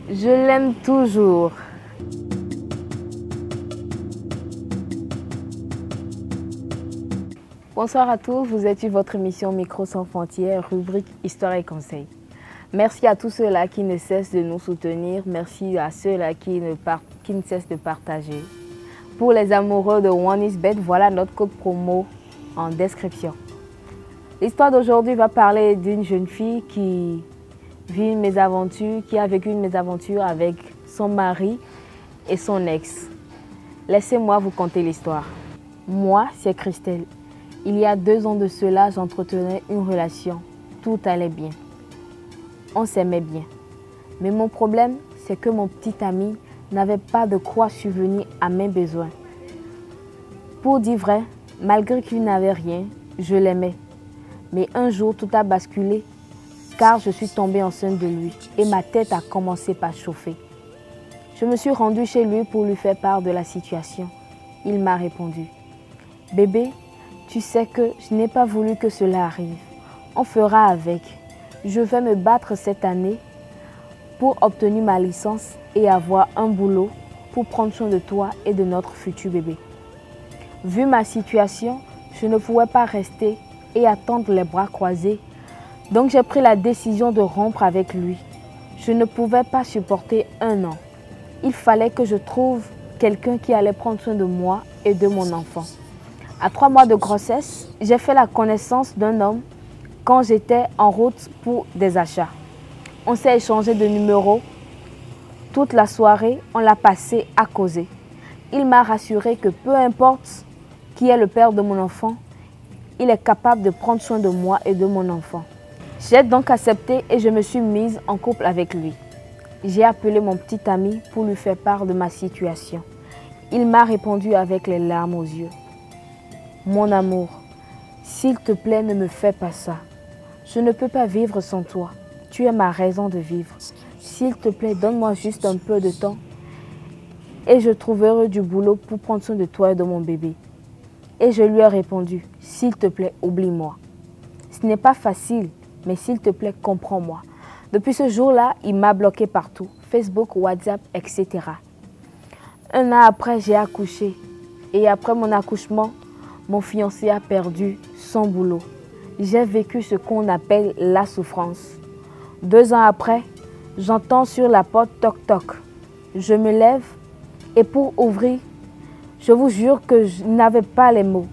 Je l'aime toujours. Bonsoir à tous, vous êtes sur votre émission Micro sans frontières, rubrique Histoire et conseils. Merci à tous ceux-là qui ne cessent de nous soutenir, merci à ceux-là qui ne cessent de partager. Pour les amoureux de One is Bet, voilà notre code promo en description. L'histoire d'aujourd'hui va parler d'une jeune fille qui vit une mésaventure, qui a vécu une mésaventure avec son mari et son ex. Laissez-moi vous conter l'histoire. Moi, c'est Christelle. Il y a 2 ans de cela, j'entretenais une relation. Tout allait bien. On s'aimait bien. Mais mon problème, c'est que mon petit ami n'avait pas de quoi subvenir à mes besoins. Pour dire vrai, malgré qu'il n'avait rien, je l'aimais. Mais un jour, tout a basculé car je suis tombée enceinte de lui et ma tête a commencé par chauffer. Je me suis rendue chez lui pour lui faire part de la situation. Il m'a répondu: « Bébé, tu sais que je n'ai pas voulu que cela arrive. On fera avec. Je vais me battre cette année pour obtenir ma licence et avoir un boulot pour prendre soin de toi et de notre futur bébé. » Vu ma situation, je ne pouvais pas rester et attendre les bras croisés. Donc j'ai pris la décision de rompre avec lui. Je ne pouvais pas supporter 1 an. Il fallait que je trouve quelqu'un qui allait prendre soin de moi et de mon enfant. À 3 mois de grossesse, j'ai fait la connaissance d'un homme quand j'étais en route pour des achats. On s'est échangé de numéros. Toute la soirée, on l'a passé à causer. Il m'a rassuré que peu importe qui est le père de mon enfant, il est capable de prendre soin de moi et de mon enfant. J'ai donc accepté et je me suis mise en couple avec lui. J'ai appelé mon petit ami pour lui faire part de ma situation. Il m'a répondu avec les larmes aux yeux: « Mon amour, s'il te plaît, ne me fais pas ça. Je ne peux pas vivre sans toi. Tu es ma raison de vivre. S'il te plaît, donne-moi juste un peu de temps et je trouverai du boulot pour prendre soin de toi et de mon bébé. » Et je lui ai répondu: « S'il te plaît, oublie-moi. Ce n'est pas facile, mais s'il te plaît, comprends-moi. » Depuis ce jour-là, il m'a bloqué partout, Facebook, WhatsApp, etc. 1 an après, j'ai accouché. Et après mon accouchement, mon fiancé a perdu son boulot. J'ai vécu ce qu'on appelle la souffrance. 2 ans après, j'entends sur la porte toc-toc. Je me lève et pour ouvrir, je vous jure que je n'avais pas les mots.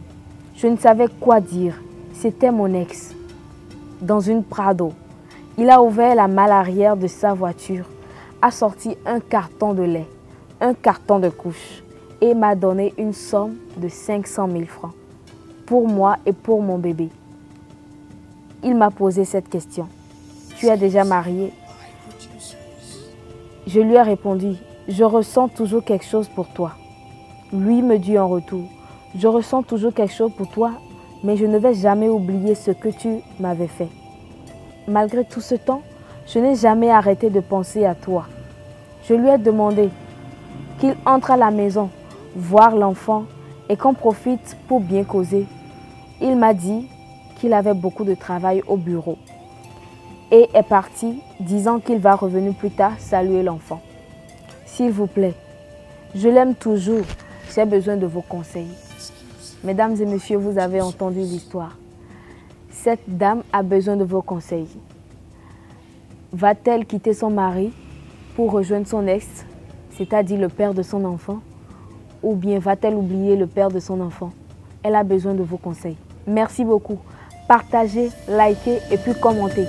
Je ne savais quoi dire. C'était mon ex. Dans une Prado. Il a ouvert la malle arrière de sa voiture, a sorti un carton de lait, un carton de couche et m'a donné une somme de 500 000 francs pour moi et pour mon bébé. Il m'a posé cette question: « Tu es déjà marié ?» Je lui ai répondu: « Je ressens toujours quelque chose pour toi. » Lui me dit en retour: « Je ressens toujours quelque chose pour toi, mais je ne vais jamais oublier ce que tu m'avais fait. » Malgré tout ce temps, je n'ai jamais arrêté de penser à toi. Je lui ai demandé qu'il entre à la maison, voir l'enfant et qu'on profite pour bien causer. Il m'a dit qu'il avait beaucoup de travail au bureau et est parti disant qu'il va revenir plus tard saluer l'enfant. S'il vous plaît, je l'aime toujours. J'ai besoin de vos conseils. Mesdames et messieurs, vous avez entendu l'histoire. Cette dame a besoin de vos conseils. Va-t-elle quitter son mari pour rejoindre son ex, c'est-à-dire le père de son enfant, ou bien va-t-elle oublier le père de son enfant? Elle a besoin de vos conseils. Merci beaucoup. Partagez, likez et puis commentez.